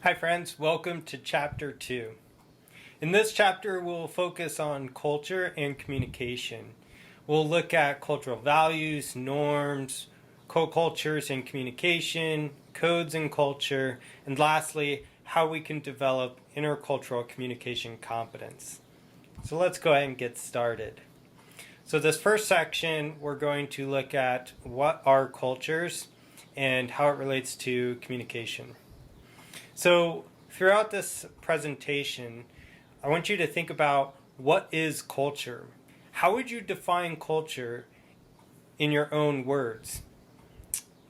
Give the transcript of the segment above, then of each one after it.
Hi friends, welcome to chapter 2. In this chapter we'll focus on culture and communication. We'll look at cultural values, norms, co-cultures and communication, codes and culture, and lastly, how we can develop intercultural communication competence. So let's go ahead and get started. So this first section we're going to look at what are cultures and how it relates to communication. So throughout this presentation, I want you to think about what is culture. How would you define culture in your own words?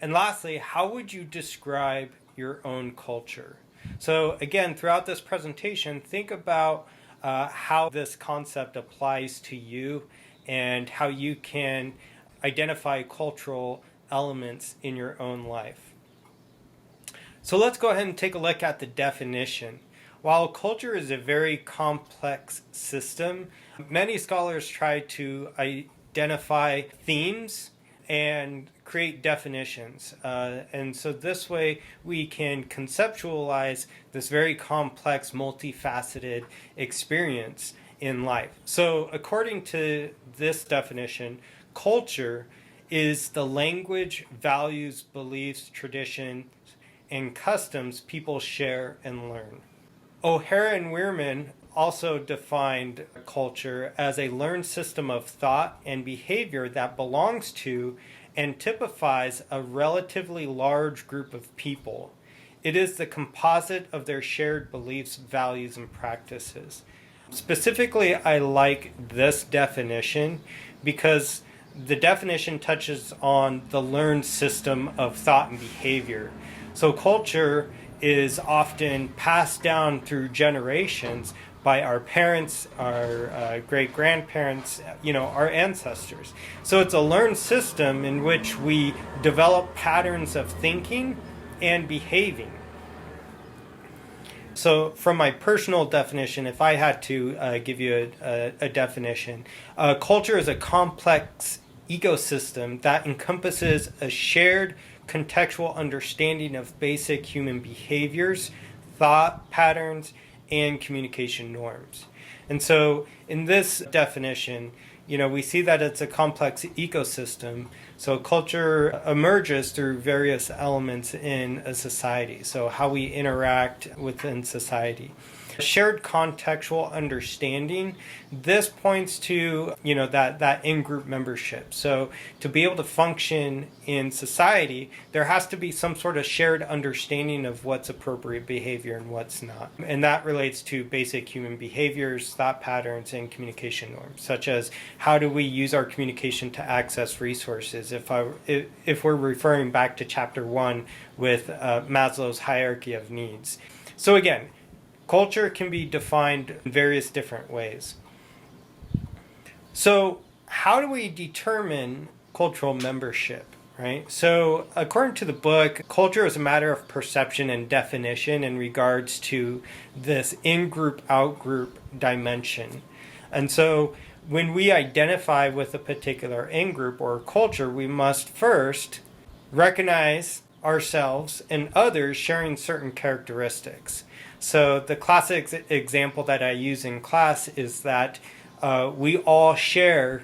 And lastly, how would you describe your own culture? So again, throughout this presentation, think about how this concept applies to you and how you can identify cultural elements in your own life. So let's go ahead and take a look at the definition. While culture is a very complex system, many scholars try to identify themes and create definitions. And so this way we can conceptualize this very complex, multifaceted experience in life. So according to this definition, culture is the language, values, beliefs, tradition, and customs people share and learn. O'Hara and Weirman also defined culture as a learned system of thought and behavior that belongs to and typifies a relatively large group of people. It is the composite of their shared beliefs, values, and practices. Specifically, I like this definition because the definition touches on the learned system of thought and behavior. So culture is often passed down through generations by our parents, our great-grandparents, our ancestors. So it's a learned system in which we develop patterns of thinking and behaving. So from my personal definition, if I had to give you a definition, culture is a complex ecosystem that encompasses a shared contextual understanding of basic human behaviors, thought patterns, and communication norms. And so in this definition, we see that it's a complex ecosystem. So culture emerges through various elements in a society. So how we interact within society. Shared contextual understanding, this points to that in-group membership. So to be able to function in society, there has to be some sort of shared understanding of what's appropriate behavior and what's not. And that relates to basic human behaviors, thought patterns, and communication norms, such as how do we use our communication to access resources. If we're referring back to chapter 1 with Maslow's hierarchy of needs. So again, culture can be defined in various different ways. So how do we determine cultural membership, right? So according to the book, culture is a matter of perception and definition in regards to this in-group, out-group dimension. And so when we identify with a particular in-group or culture, we must first recognize ourselves and others sharing certain characteristics. So the classic example that I use in class is that we all share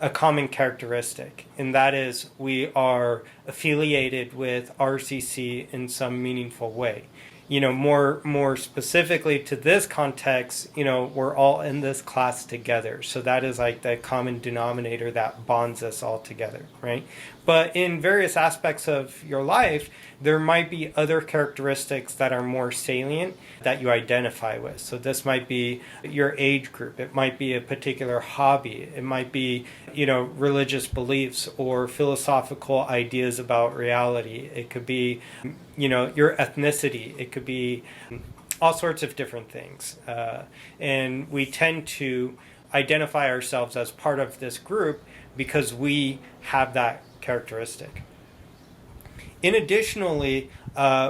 a common characteristic, and that is we are affiliated with RCC in some meaningful way. More specifically to this context, we're all in this class together. So that is like the common denominator that bonds us all together, right? But in various aspects of your life, there might be other characteristics that are more salient that you identify with. So this might be your age group. It might be a particular hobby. It might be, religious beliefs or philosophical ideas about reality. It could be, your ethnicity. It could be all sorts of different things. And we tend to identify ourselves as part of this group because we have that characteristic. Additionally,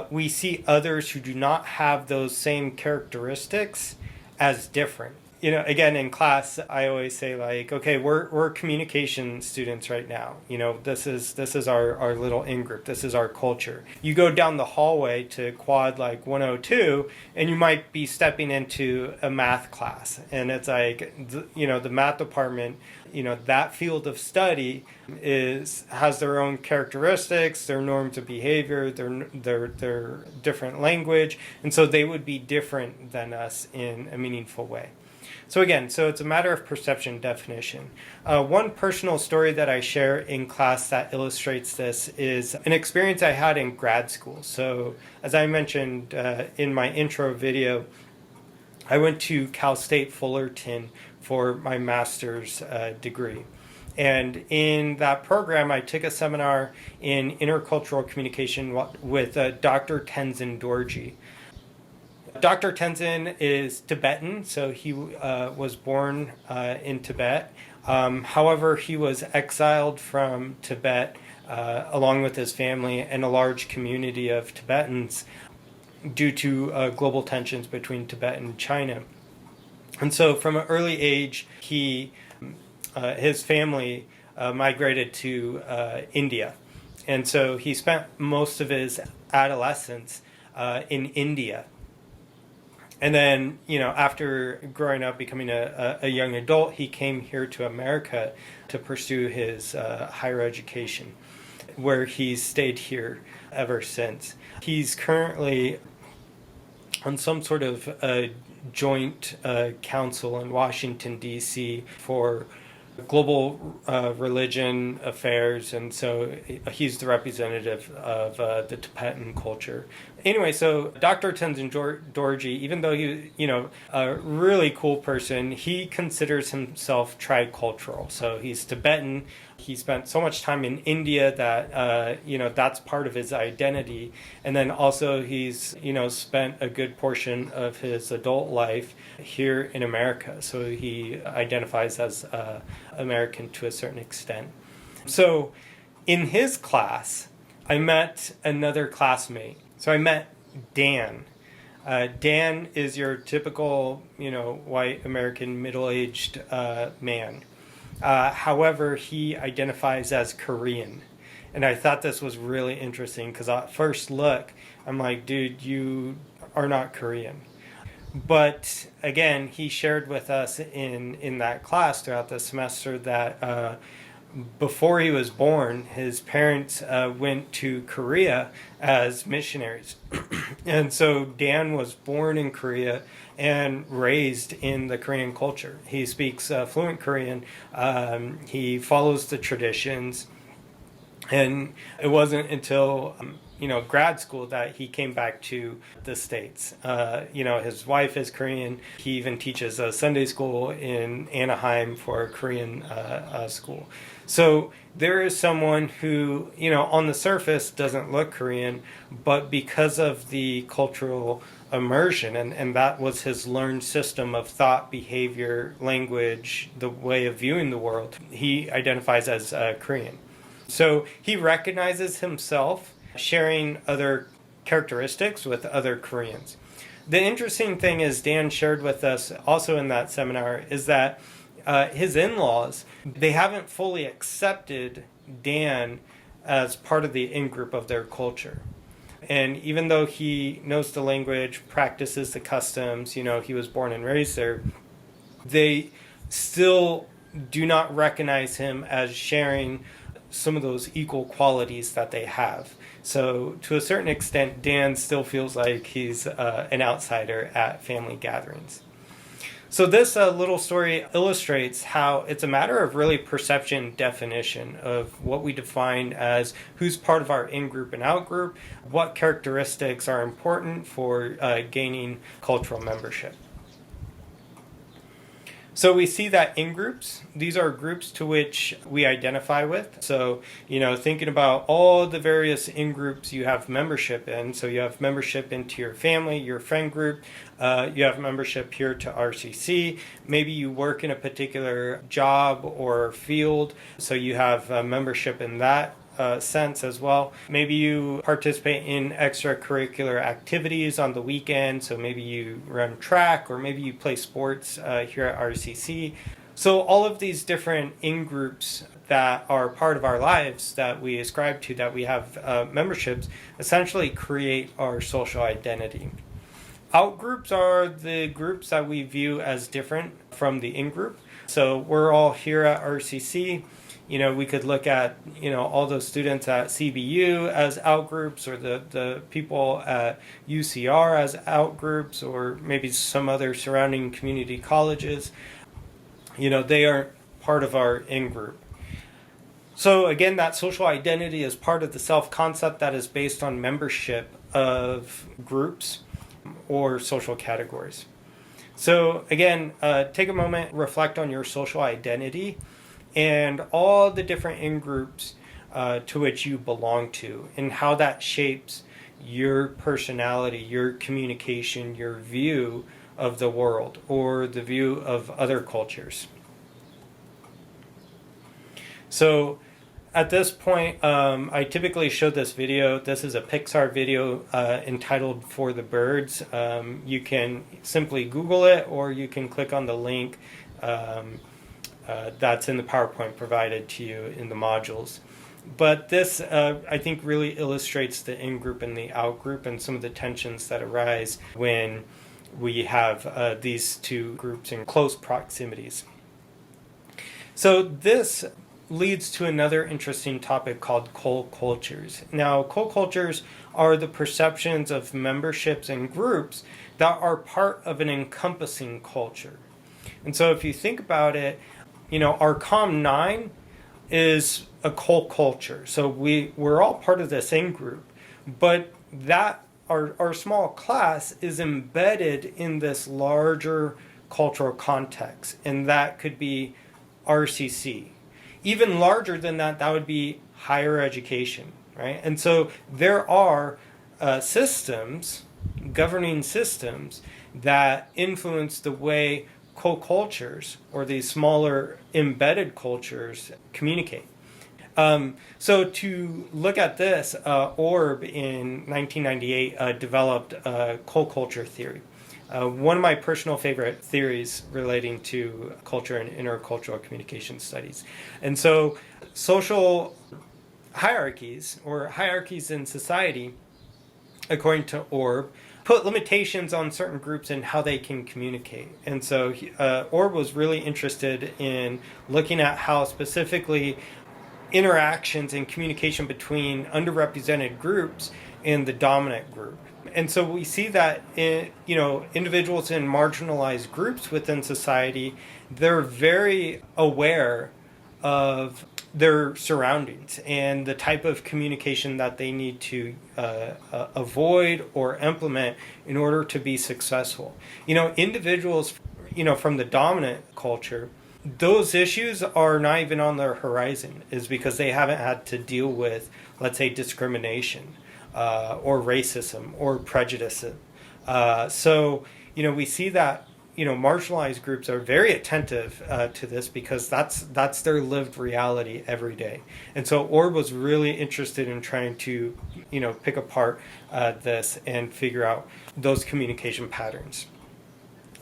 we see others who do not have those same characteristics as different. again, in class, I always say like, okay, we're communication students right now. This is our little in group. This is our culture. You go down the hallway to quad like 102, and you might be stepping into a math class, and it's like, the math department, that field of study has their own characteristics, their norms of behavior, their different language, and so they would be different than us in a meaningful way. So again, it's a matter of perception definition. One personal story that I share in class that illustrates this is an experience I had in grad school. So as I mentioned in my intro video, I went to Cal State Fullerton for my master's degree. And in that program, I took a seminar in intercultural communication with Dr. Tenzin Dorji. Dr. Tenzin is Tibetan, so he was born in Tibet. However, he was exiled from Tibet along with his family and a large community of Tibetans due to global tensions between Tibet and China. And so from an early age, his family migrated to India. And so he spent most of his adolescence in India. And then, after growing up, becoming a young adult, he came here to America to pursue his higher education, where he's stayed here ever since. He's currently on some sort of joint council in Washington, D.C. for global religion affairs, and so he's the representative of the Tibetan culture. Anyway, so Dr. Tenzin Dorji, even though he, a really cool person, he considers himself tricultural. So he's Tibetan. He spent so much time in India that, that's part of his identity. And then also he's, spent a good portion of his adult life here in America. So he identifies as American to a certain extent. So in his class, I met another classmate. So I met Dan. Dan is your typical, white American middle-aged man. However, he identifies as Korean. And I thought this was really interesting because at first look, I'm like, dude, you are not Korean. But again, he shared with us in that class throughout the semester that before he was born, his parents went to Korea as missionaries. And so Dan was born in Korea and raised in the Korean culture. He speaks fluent Korean. He follows the traditions. And it wasn't until grad school that he came back to the States. His wife is Korean. He even teaches a Sunday school in Anaheim for a Korean school. So there is someone who, on the surface doesn't look Korean, but because of the cultural immersion, and that was his learned system of thought, behavior, language, the way of viewing the world, he identifies as Korean. So he recognizes himself sharing other characteristics with other Koreans. The interesting thing is Dan shared with us also in that seminar is that his in-laws, they haven't fully accepted Dan as part of the in-group of their culture. And even though he knows the language, practices the customs, he was born and raised there, they still do not recognize him as sharing some of those equal qualities that they have. So to a certain extent, Dan still feels like he's an outsider at family gatherings. So this little story illustrates how it's a matter of really perception definition of what we define as who's part of our in-group and out-group, what characteristics are important for gaining cultural membership. So we see that in-groups, these are groups to which we identify with. So, thinking about all the various in-groups you have membership in. So you have membership into your family, your friend group. You have membership here to RCC. Maybe you work in a particular job or field. So you have membership in that sense as well. Maybe you participate in extracurricular activities on the weekend, so maybe you run track, or maybe you play sports here at RCC. So all of these different in-groups that are part of our lives that we ascribe to, that we have memberships, essentially create our social identity. Out-groups are the groups that we view as different from the in-group. So we're all here at RCC. We could look at, all those students at CBU as out-groups, or the people at UCR as out-groups, or maybe some other surrounding community colleges. They aren't part of our in-group. So again, that social identity is part of the self-concept that is based on membership of groups or social categories. So again, take a moment, reflect on your social identity and all the different in-groups to which you belong to, and how that shapes your personality, your communication, your view of the world, or the view of other cultures. So at this point, I typically show this video. This is a Pixar video entitled For the Birds. You can simply Google it, or you can click on the link that's in the PowerPoint provided to you in the modules. But this, I think, really illustrates the in-group and the out-group, and some of the tensions that arise when we have these two groups in close proximities. So this leads to another interesting topic called co-cultures. Now, co-cultures are the perceptions of memberships and groups that are part of an encompassing culture. And so if you think about it, our Com9 is a co-culture. So we're all part of the same group, but that our small class is embedded in this larger cultural context, and that could be RCC. Even larger than that, that would be higher education, right? And so there are systems, governing systems, that influence the way co-cultures, or these smaller embedded cultures, communicate. So to look at this, Orbe in 1998 developed co-culture theory. One of my personal favorite theories relating to culture and intercultural communication studies. And so social hierarchies, or hierarchies in society, according to Orbe, put limitations on certain groups and how they can communicate. And so Orbe was really interested in looking at how specifically interactions and communication between underrepresented groups and the dominant group. And so we see that individuals in marginalized groups within society, they're very aware of their surroundings and the type of communication that they need to avoid or implement in order to be successful. Individuals, from the dominant culture, those issues are not even on their horizon, is because they haven't had to deal with, let's say, discrimination or racism or prejudice. So we see that marginalized groups are very attentive to this, because that's their lived reality every day. And so Orbe was really interested in trying to pick apart this and figure out those communication patterns.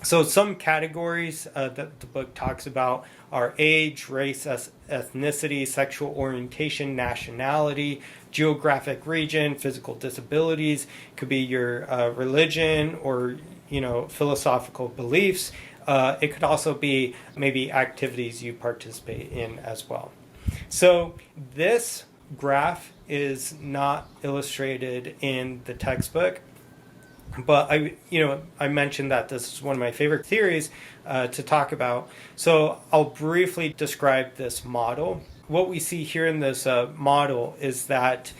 So some categories that the book talks about are age, race, ethnicity, sexual orientation, nationality, geographic region, physical disabilities. Could be your religion or philosophical beliefs. It could also be maybe activities you participate in as well. So this graph is not illustrated in the textbook, but I mentioned that this is one of my favorite theories to talk about. So I'll briefly describe this model. What we see here in this model is that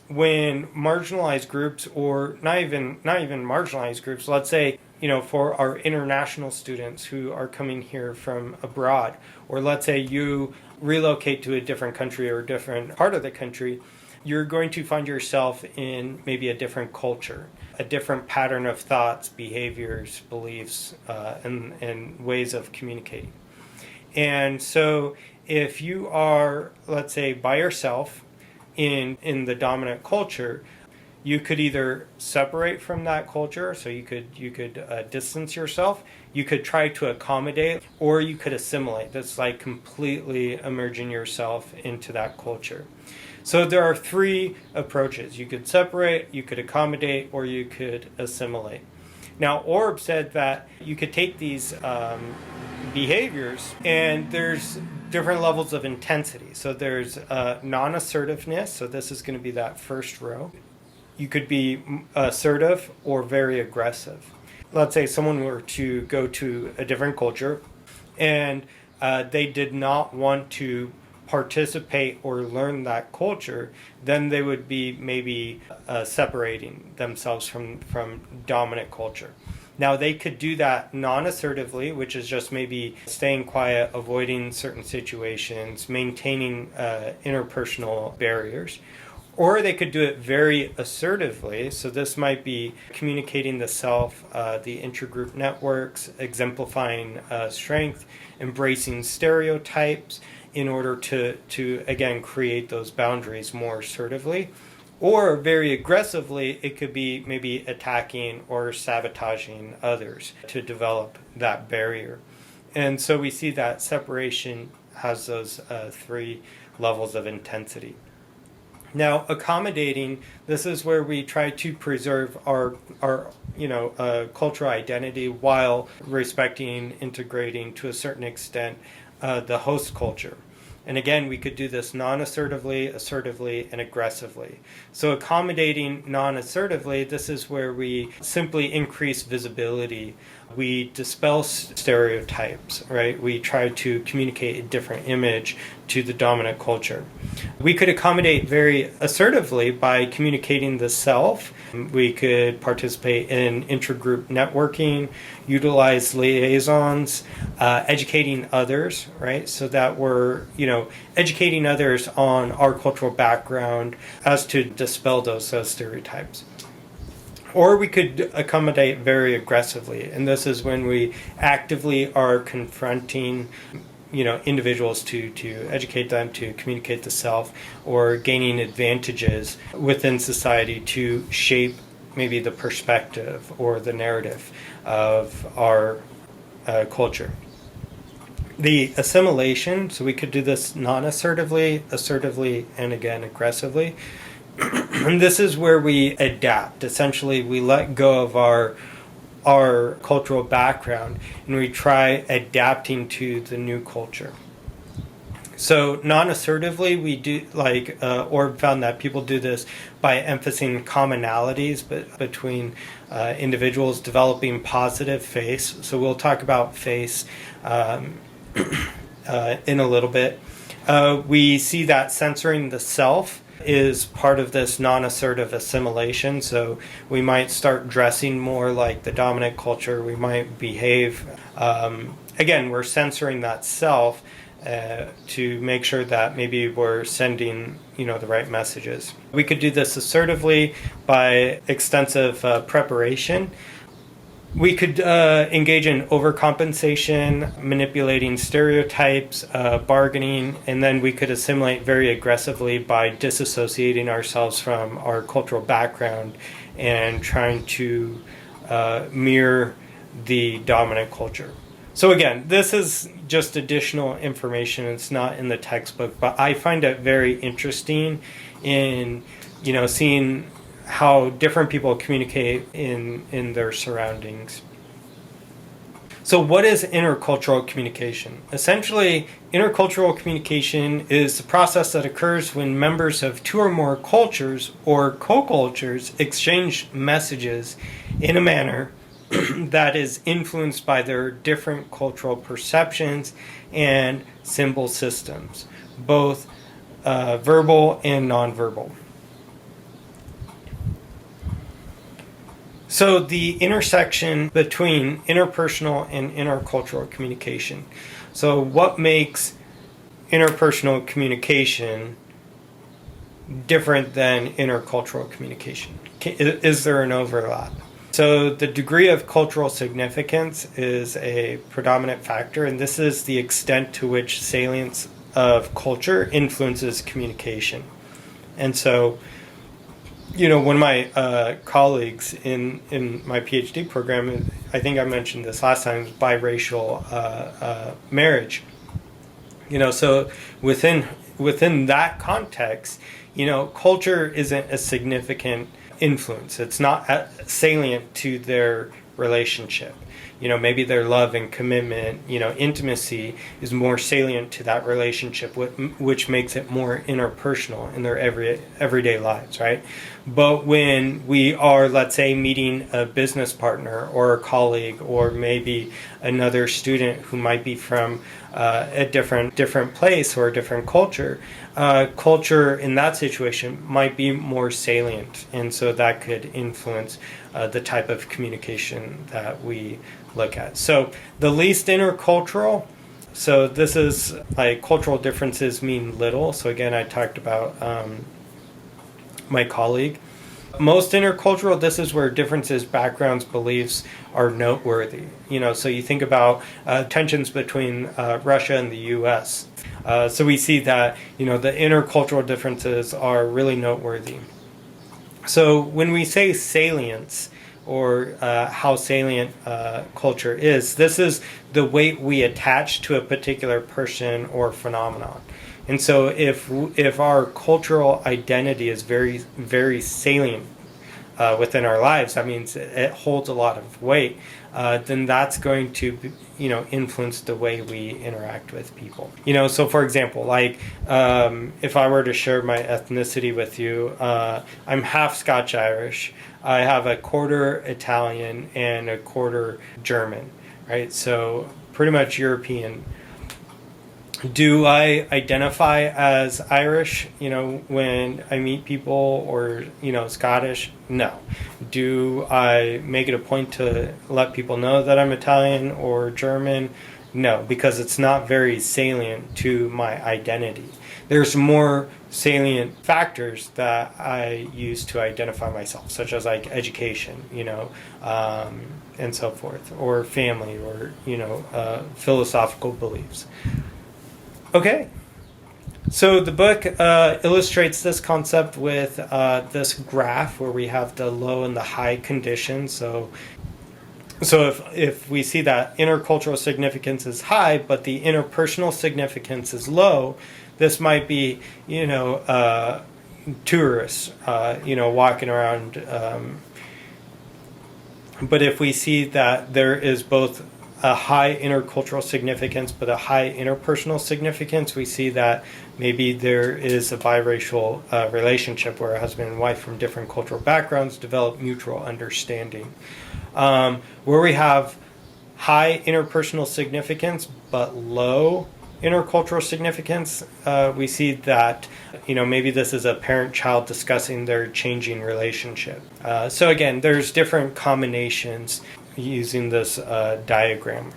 when marginalized groups, or not even marginalized groups, let's say, for our international students who are coming here from abroad, or let's say you relocate to a different country or a different part of the country, you're going to find yourself in maybe a different culture, a different pattern of thoughts, behaviors, beliefs, and ways of communicating. And so if you are, let's say, by yourself, in the dominant culture, you could either separate from that culture, so you could distance yourself, you could try to accommodate, or you could assimilate. That's like completely immersing yourself into that culture. So there are three approaches. You could separate, you could accommodate, or you could assimilate. Now, Orbe said that you could take these behaviors, and there's different levels of intensity. So there's non-assertiveness, so this is going to be that first row. You could be assertive or very aggressive. Let's say someone were to go to a different culture and they did not want to participate or learn that culture, then they would be maybe separating themselves from dominant culture. Now, they could do that non-assertively, which is just maybe staying quiet, avoiding certain situations, maintaining interpersonal barriers. Or they could do it very assertively. So this might be communicating the self, the intergroup networks, exemplifying strength, embracing stereotypes in order to again, create those boundaries more assertively. Or very aggressively, it could be maybe attacking or sabotaging others to develop that barrier. And so we see that separation has those three levels of intensity. Now, accommodating, this is where we try to preserve our cultural identity while respecting, integrating to a certain extent the host culture. And again, we could do this non-assertively, assertively, and aggressively. So accommodating non-assertively, this is where we simply increase visibility. We dispel stereotypes, right? We try to communicate a different image to the dominant culture. We could accommodate very assertively by communicating the self. We could participate in intergroup networking, utilize liaisons, educating others, right? So that we're, educating others on our cultural background as to dispel those stereotypes. Or we could accommodate very aggressively, and this is when we actively are confronting individuals to educate them, to communicate the self, or gaining advantages within society to shape maybe the perspective or the narrative of our culture. The assimilation, so we could do this non-assertively, assertively, and again aggressively. And this is where we adapt. Essentially, we let go of our cultural background and we try adapting to the new culture. So non-assertively, we do, Orbe found that people do this by emphasizing commonalities between individuals, developing positive face. So we'll talk about face in a little bit. We see that censoring the self is part of this non-assertive assimilation. So we might start dressing more like the dominant culture. We might behave. Again, we're censoring that self to make sure that maybe we're sending, the right messages. We could do this assertively by extensive preparation. We could engage in overcompensation, manipulating stereotypes, bargaining, and then we could assimilate very aggressively by disassociating ourselves from our cultural background and trying to mirror the dominant culture. So again, this is just additional information. It's not in the textbook, but I find it very interesting in, seeing how different people communicate in their surroundings. So what is intercultural communication? Essentially, intercultural communication is the process that occurs when members of two or more cultures or co-cultures exchange messages in a manner that is influenced by their different cultural perceptions and symbol systems, both verbal and nonverbal. So the intersection between interpersonal and intercultural communication. So what makes interpersonal communication different than intercultural communication? Is there an overlap? So the degree of cultural significance is a predominant factor, and this is the extent to which salience of culture influences communication. And so, one of my colleagues in my PhD program, I think I mentioned this last time, is biracial marriage. So within that context, culture isn't a significant influence. It's not salient to their relationship. Maybe their love and commitment, intimacy is more salient to that relationship, which makes it more interpersonal in their everyday lives, right? But when we are, let's say, meeting a business partner or a colleague or maybe another student who might be from a different place or a different culture, culture in that situation might be more salient, and so that could influence the type of communication that we look at. So the least intercultural, so this is like cultural differences mean little. So again, I talked about my colleague. Most intercultural, this is where differences, backgrounds, beliefs are noteworthy. So you think about tensions between Russia and the U.S. So we see that, the intercultural differences are really noteworthy. So when we say salience, or how salient culture is, this is the weight we attach to a particular person or phenomenon. And so if our cultural identity is very, very salient within our lives, that means it holds a lot of weight, then that's going to influence the way we interact with people. So for example, like if I were to share my ethnicity with you, I'm half Scotch-Irish. I have a quarter Italian and a quarter German, right? So pretty much European. Do I identify as Irish, when I meet people, or, Scottish? No. Do I make it a point to let people know that I'm Italian or German? No, because it's not very salient to my identity. There's more salient factors that I use to identify myself, such as like education, and so forth, or family, or, philosophical beliefs. Okay, so the book illustrates this concept with this graph where we have the low and the high conditions. So if we see that intercultural significance is high, but the interpersonal significance is low, this might be, tourists, walking around. But if we see that there is both a high intercultural significance but a high interpersonal significance, we see that maybe there is a biracial relationship where a husband and wife from different cultural backgrounds develop mutual understanding. Where we have high interpersonal significance but low intercultural significance, we see that maybe this is a parent-child discussing their changing relationship. So again, there's different combinations using this diagram.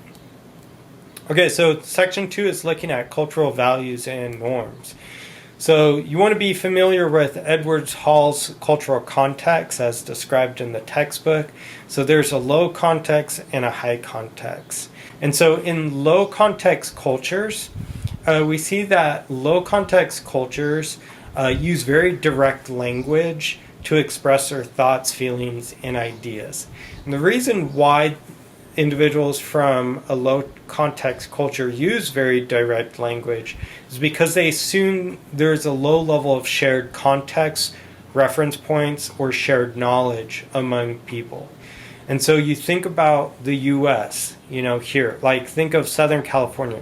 Okay, so section 2 is looking at cultural values and norms. So you want to be familiar with Edwards Hall's cultural context as described in the textbook. So there's a low context and a high context. And so in low context cultures, we see that low context cultures use very direct language to express their thoughts, feelings, and ideas. And the reason why individuals from a low context culture use very direct language is because they assume there's a low level of shared context, reference points, or shared knowledge among people. And so you think about the U.S., here, like think of Southern California.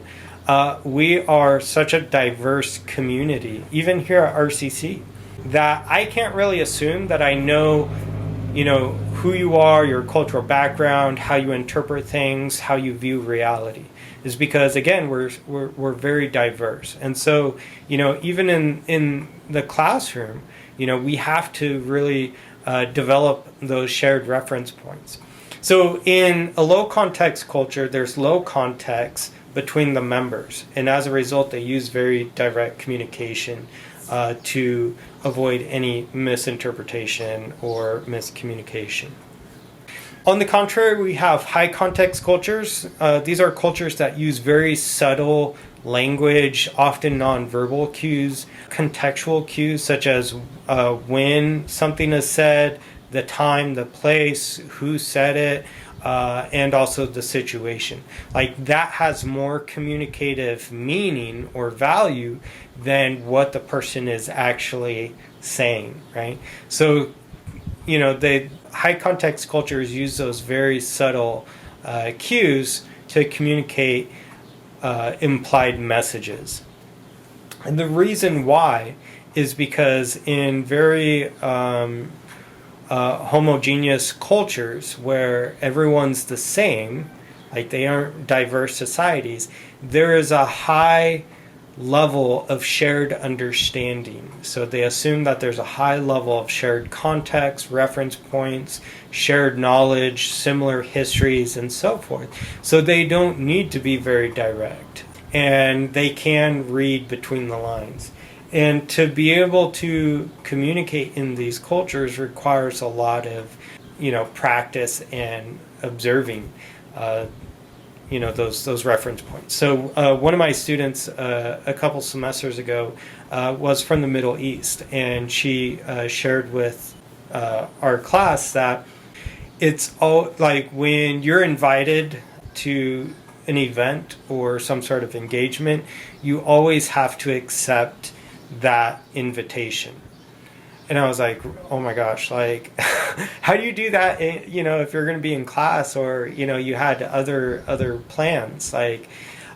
We are such a diverse community, even here at RCC, that I can't really assume that I know, who you are, your cultural background, how you interpret things, how you view reality. Is because, again, we're very diverse. And so, even in the classroom, we have to really develop those shared reference points. So in a low context culture, there's low context between the members. And as a result, they use very direct communication to avoid any misinterpretation or miscommunication. On the contrary, we have high context cultures. These are cultures that use very subtle language, often nonverbal cues, contextual cues such as when something is said, the time, the place, who said it, and also the situation. Like that has more communicative meaning or value than what the person is actually saying, right? So, the high context cultures use those very subtle cues to communicate implied messages. And the reason why is because in very homogeneous cultures where everyone's the same, like they aren't diverse societies, there is a high level of shared understanding. So they assume that there's a high level of shared context, reference points, shared knowledge, similar histories, and so forth. So they don't need to be very direct, and they can read between the lines. And to be able to communicate in these cultures requires a lot of, practice and observing, those reference points. So one of my students a couple semesters ago was from the Middle East, and she shared with our class that it's all like when you're invited to an event or some sort of engagement, you always have to accept that invitation. And I was like, oh my gosh, like how do you do that if you're going to be in class, or you had other plans, like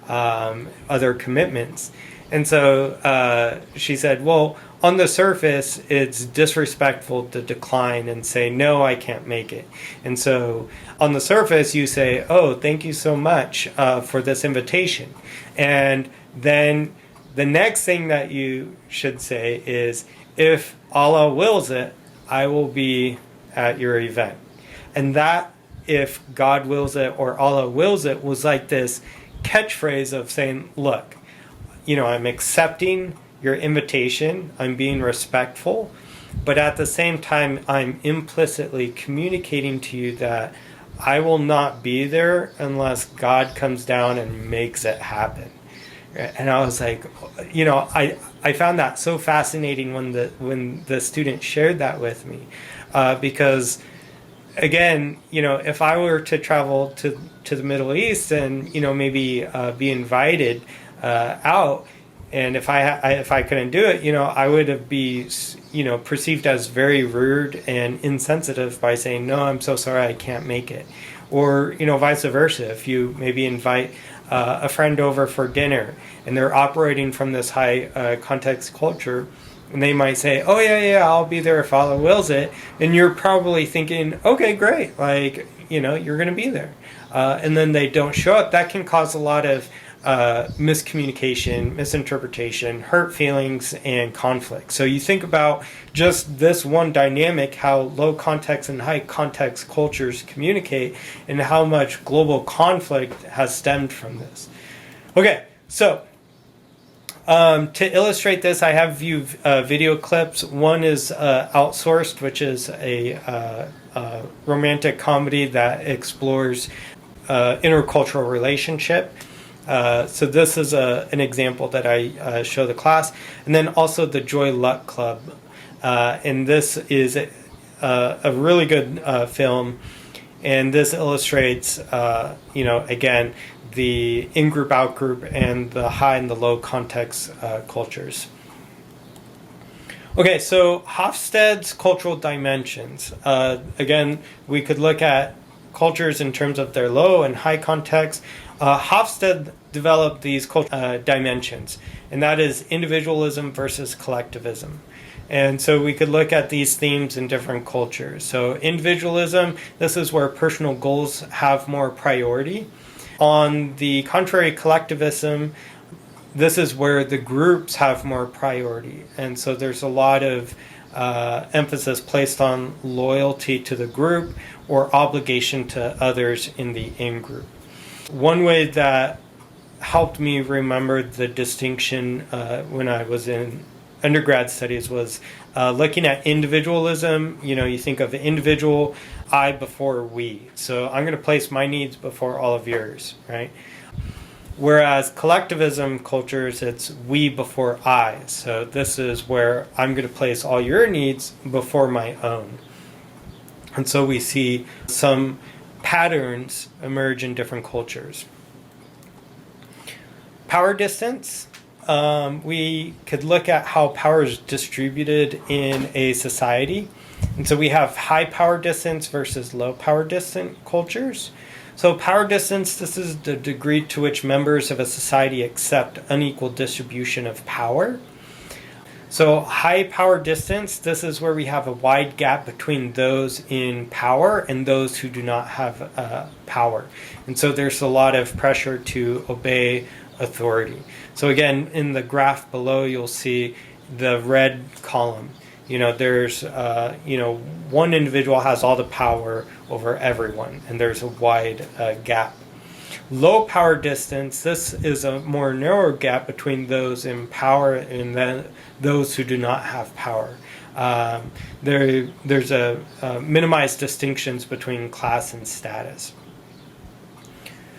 other commitments. And so she said, well, on the surface it's disrespectful to decline and say no, I can't make it. And so on the surface you say, oh, thank you so much for this invitation. And then the next thing that you should say is, if Allah wills it, I will be at your event. And that, if God wills it or Allah wills it, was like this catchphrase of saying, look, I'm accepting your invitation, I'm being respectful, but at the same time, I'm implicitly communicating to you that I will not be there unless God comes down and makes it happen. And I was like, I found that so fascinating when the student shared that with me, because again, if I were to travel to the Middle East and maybe be invited out, and if I couldn't do it, I would be perceived as very rude and insensitive by saying, no, I'm so sorry, I can't make it. Or vice versa, if you maybe invite a friend over for dinner and they're operating from this high context culture, and they might say, oh yeah, I'll be there if Allah wills it, and you're probably thinking, okay, great, like you're going to be there, and then they don't show up. That can cause a lot of miscommunication, misinterpretation, hurt feelings, and conflict. So you think about just this one dynamic, how low context and high context cultures communicate, and how much global conflict has stemmed from this. Okay, so to illustrate this, I have few video clips. One is Outsourced, which is a romantic comedy that explores intercultural relationship. So this is an example that I show the class. And then also the Joy Luck Club. And this is a really good film. And this illustrates, again, the in-group, out-group, and the high and the low context cultures. Okay, so Hofstede's cultural dimensions. Again, we could look at cultures in terms of their low and high context. Hofstede developed these cultural dimensions, and that is individualism versus collectivism. And so we could look at these themes in different cultures. So individualism, this is where personal goals have more priority. On the contrary, collectivism, this is where the groups have more priority. And so there's a lot of emphasis placed on loyalty to the group or obligation to others in the in-group. One way that helped me remember the distinction when I was in undergrad studies was looking at individualism. You think of the individual, I before we. So I'm going to place my needs before all of yours, right? Whereas collectivism cultures, it's we before I. So this is where I'm going to place all your needs before my own. And so we see some patterns emerge in different cultures. Power distance. We could look at how power is distributed in a society. And so we have high power distance versus low power distant cultures. So power distance, this is the degree to which members of a society accept unequal distribution of power. So high power distance, this is where we have a wide gap between those in power and those who do not have power. And so there's a lot of pressure to obey authority. So again, in the graph below, you'll see the red column. There's, one individual has all the power over everyone, and there's a wide gap. Low power distance, this is a more narrow gap between those in power and then those who do not have power. There's a minimized distinctions between class and status.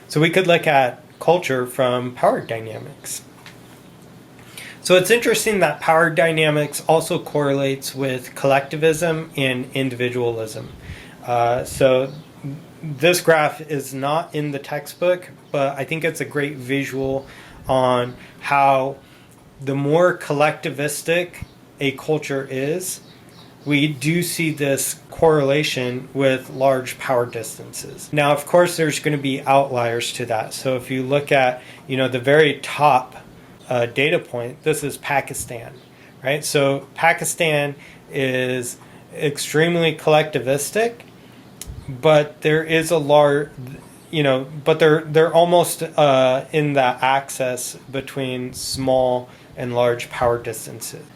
So we could look at culture from power dynamics. So it's interesting that power dynamics also correlates with collectivism and individualism. So this graph is not in the textbook, but I think it's a great visual on how the more collectivistic a culture is, we do see this correlation with large power distances. Now, of course, there's going to be outliers to that. So if you look at, the very top data point, this is Pakistan, right? So Pakistan is extremely collectivistic, but there is a large, but they're almost in the axis between small and large power distances.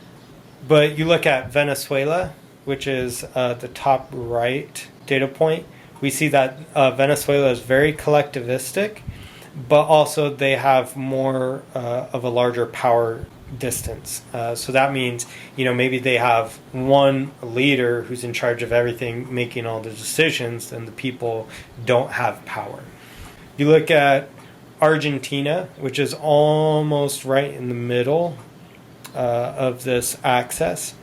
But you look at Venezuela, which is the top right data point, we see that Venezuela is very collectivistic, but also they have more of a larger power distance. So that means, maybe they have one leader who's in charge of everything, making all the decisions, and the people don't have power. You look at Argentina, which is almost right in the middle of this axis.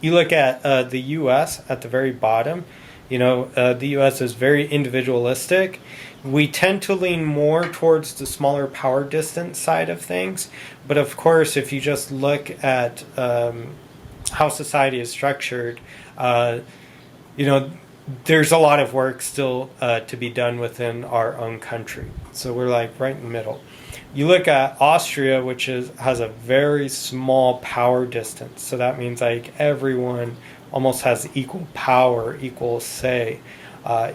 You look at the U.S. at the very bottom. The U.S. is very individualistic. We tend to lean more towards the smaller power distance side of things. But of course, if you just look at how society is structured, there's a lot of work still to be done within our own country. So we're like right in the middle. You look at Austria, which has a very small power distance. So that means like everyone almost has equal power, equal say,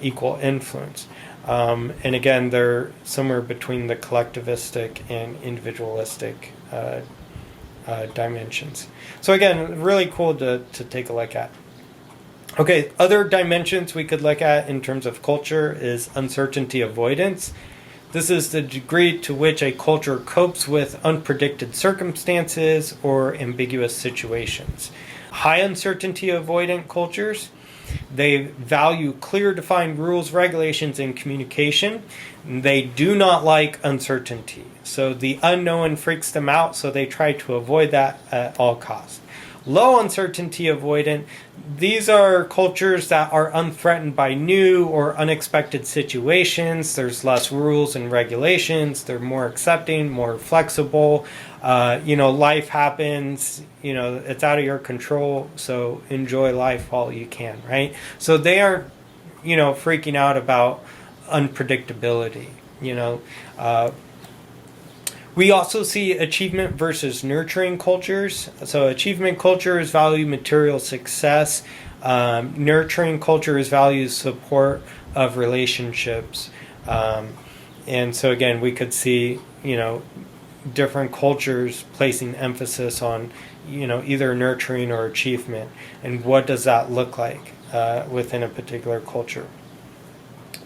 equal influence. And again, they're somewhere between the collectivistic and individualistic dimensions. So again, really cool to take a look at. Okay, other dimensions we could look at in terms of culture is uncertainty avoidance. This is the degree to which a culture copes with unpredicted circumstances or ambiguous situations. High uncertainty avoidant cultures, they value clear defined rules, regulations, and communication. They do not like uncertainty. So the unknown freaks them out, so they try to avoid that at all costs. Low uncertainty avoidant, these are cultures that are unthreatened by new or unexpected situations. There's less rules and regulations. They're more accepting, more flexible. Life happens, it's out of your control, so enjoy life while you can, right? So they aren't, freaking out about unpredictability, We also see achievement versus nurturing cultures. So achievement cultures value material success. Nurturing cultures value support of relationships. And so again, we could see, different cultures placing emphasis on, either nurturing or achievement. And what does that look like within a particular culture?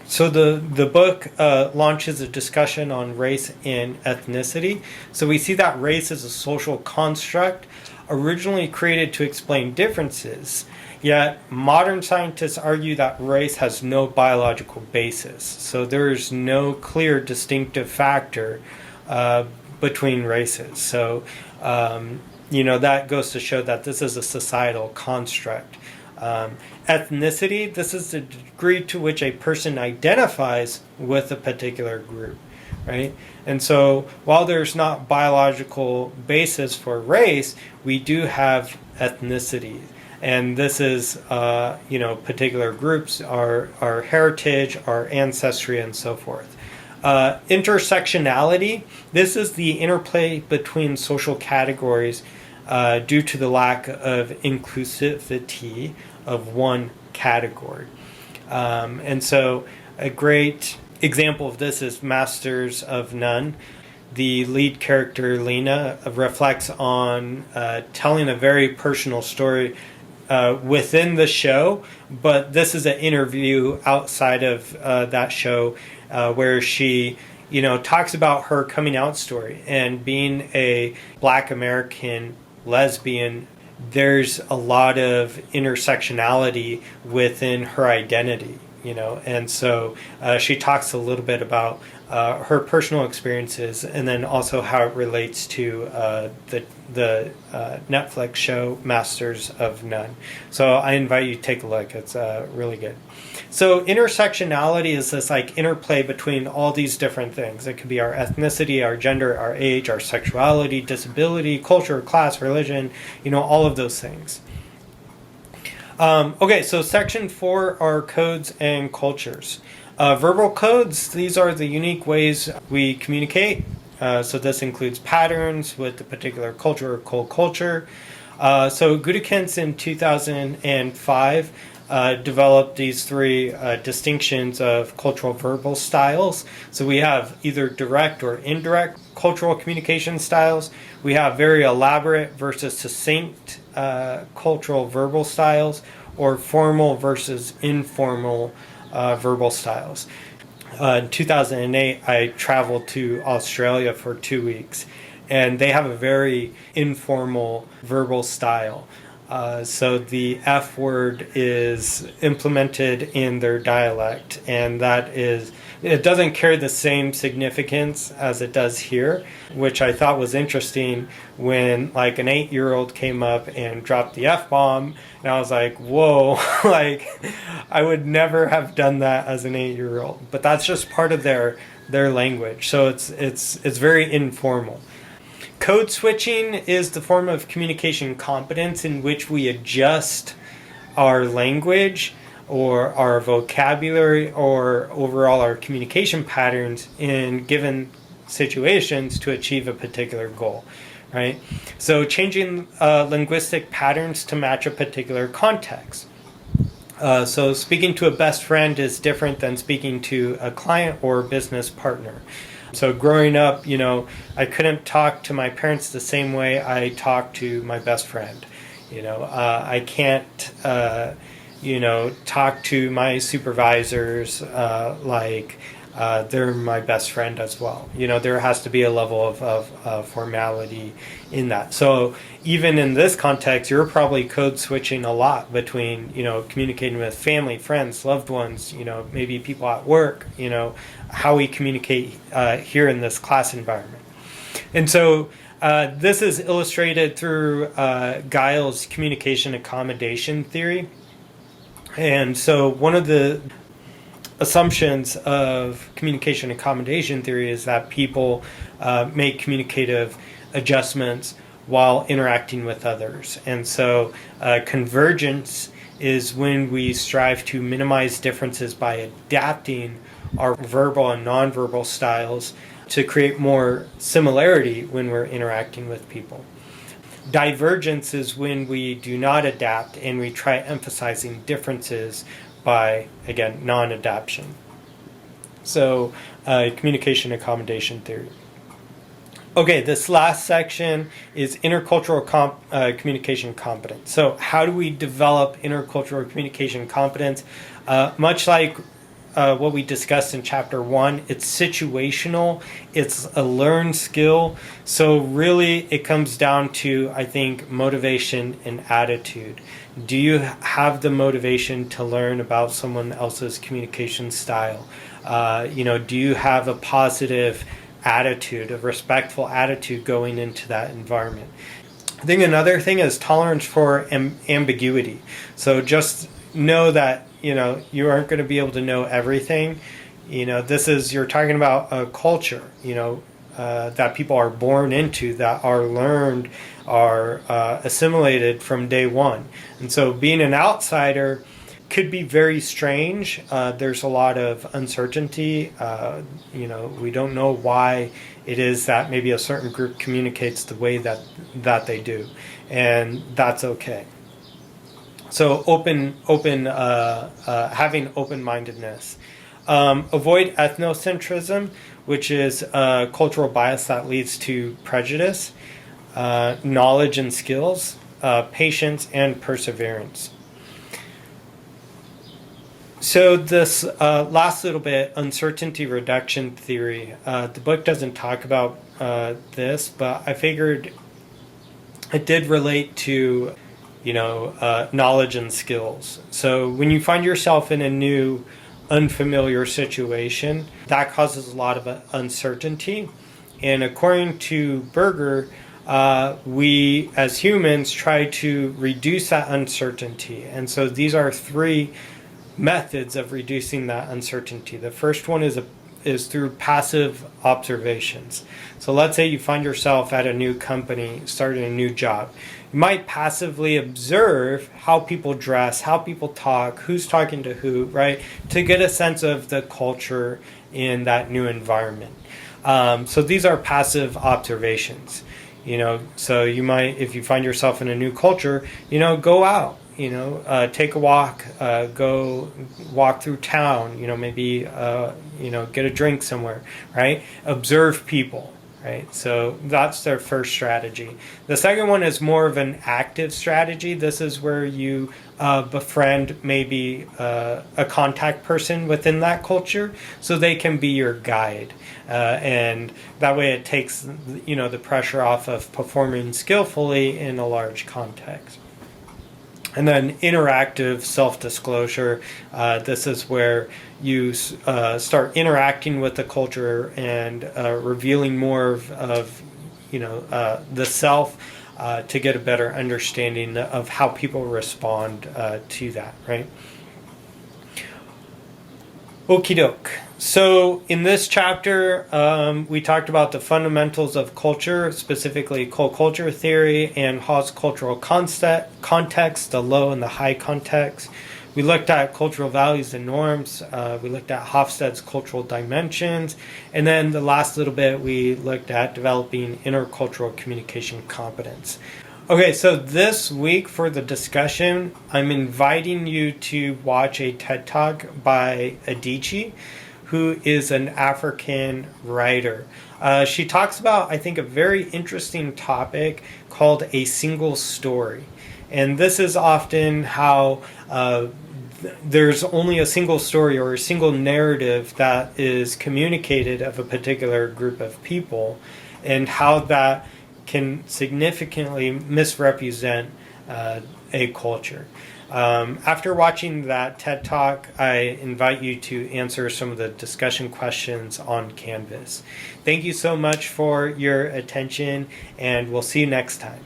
So the book launches a discussion on race and ethnicity. So we see that race is a social construct originally created to explain differences, Yet, modern scientists argue that race has no biological basis. So there is no clear distinctive factor between races. So, that goes to show that this is a societal construct. Ethnicity, this is the degree to which a person identifies with a particular group, right? And so while there's not biological basis for race, we do have ethnicity. And this is, particular groups, our heritage, our ancestry, and so forth. Intersectionality, this is the interplay between social categories due to the lack of inclusivity of one category. And so a great example of this is Masters of None. The lead character, Lena, reflects on telling a very personal story within the show, but this is an interview outside of that show where she, talks about her coming out story and being a Black American lesbian. There's a lot of intersectionality within her identity, and so she talks a little bit about her personal experiences and then also how it relates to the Netflix show Masters of None. So I invite you to take a look. It's really good. So intersectionality is this interplay between all these different things. It could be our ethnicity, our gender, our age, our sexuality, disability, culture, class, religion, all of those things. Okay, so section 4 are codes and cultures. Verbal codes, these are the unique ways we communicate. So this includes patterns with a particular culture or culture. So Gudikins in 2005 developed these 3 distinctions of cultural verbal styles. So we have either direct or indirect cultural communication styles. We have very elaborate versus succinct cultural verbal styles, or formal versus informal verbal styles. In 2008, I traveled to Australia for 2 weeks, and they have a very informal verbal style. So the F word is implemented in their dialect, and it doesn't carry the same significance as it does here, which I thought was interesting when an 8-year-old came up and dropped the F-bomb, and I was like, whoa, I would never have done that as an 8-year-old. But that's just part of their language, so it's very informal. Code switching is the form of communication competence in which we adjust our language or our vocabulary or overall our communication patterns in given situations to achieve a particular goal, right? So changing linguistic patterns to match a particular context. So speaking to a best friend is different than speaking to a client or business partner. So growing up, I couldn't talk to my parents the same way I talk to my best friend. I can't, talk to my supervisors like they're my best friend as well. There has to be a level of formality in that. So even in this context, you're probably code switching a lot between, communicating with family, friends, loved ones, maybe people at work, how we communicate here in this class environment. And so this is illustrated through Giles' communication accommodation theory. And so one of the assumptions of communication accommodation theory is that people make communicative adjustments while interacting with others. And so convergence is when we strive to minimize differences by adapting our verbal and nonverbal styles to create more similarity when we're interacting with people. Divergence is when we do not adapt and we try emphasizing differences by, again, non-adaptation. So, communication accommodation theory. Okay, this last section is intercultural communication competence. So how do we develop intercultural communication competence? Much like what we discussed in chapter 1. It's situational. It's a learned skill. So really it comes down to, I think, motivation and attitude. Do you have the motivation to learn about someone else's communication style? Do you have a positive attitude, a respectful attitude going into that environment? I think another thing is tolerance for ambiguity. So just know that, you aren't going to be able to know everything. You're talking about a culture, that people are born into, that are learned, are assimilated from day one. And so being an outsider could be very strange. There's a lot of uncertainty. We don't know why it is that maybe a certain group communicates the way that they do, and that's okay. So having open-mindedness. Avoid ethnocentrism, which is cultural bias that leads to prejudice. Knowledge and skills, patience, and perseverance. So this last little bit, uncertainty reduction theory, the book doesn't talk about this, but I figured it did relate to, knowledge and skills. So when you find yourself in a new, unfamiliar situation, that causes a lot of uncertainty. And according to Berger, we as humans try to reduce that uncertainty. And so these are 3 methods of reducing that uncertainty. The first one is through passive observations. So let's say you find yourself at a new company, starting a new job. You might passively observe how people dress, how people talk, who's talking to who, right? To get a sense of the culture in that new environment. So these are passive observations. So you might, if you find yourself in a new culture, go out. Take a walk, go walk through town, maybe, get a drink somewhere, right? Observe people, right? So that's their first strategy. The second one is more of an active strategy. This is where you befriend maybe a contact person within that culture so they can be your guide. And that way it takes, the pressure off of performing skillfully in a large context. And then interactive self-disclosure. This is where you start interacting with the culture and revealing more of the self to get a better understanding of how people respond to that, right? Okie doke. So in this chapter, we talked about the fundamentals of culture, specifically culture theory and Hawes' cultural context, the low and the high context. We looked at cultural values and norms. We looked at Hofstede's cultural dimensions. And then the last little bit, we looked at developing intercultural communication competence. Okay, so this week for the discussion, I'm inviting you to watch a TED Talk by Adichie, who is an African writer. She talks about, I think, a very interesting topic called a single story. And this is often how there's only a single story or a single narrative that is communicated of a particular group of people, and how that can significantly misrepresent a culture. After watching that TED Talk, I invite you to answer some of the discussion questions on Canvas. Thank you so much for your attention, and we'll see you next time.